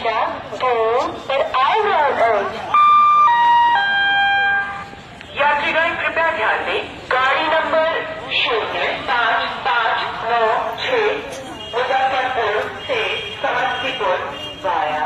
संख्या 2 पर आए हुए यात्रीगण कृपया ध्यान दें, गाड़ी नंबर 0559 6 मुजफ्फरपुर से समस्तीपुर वाया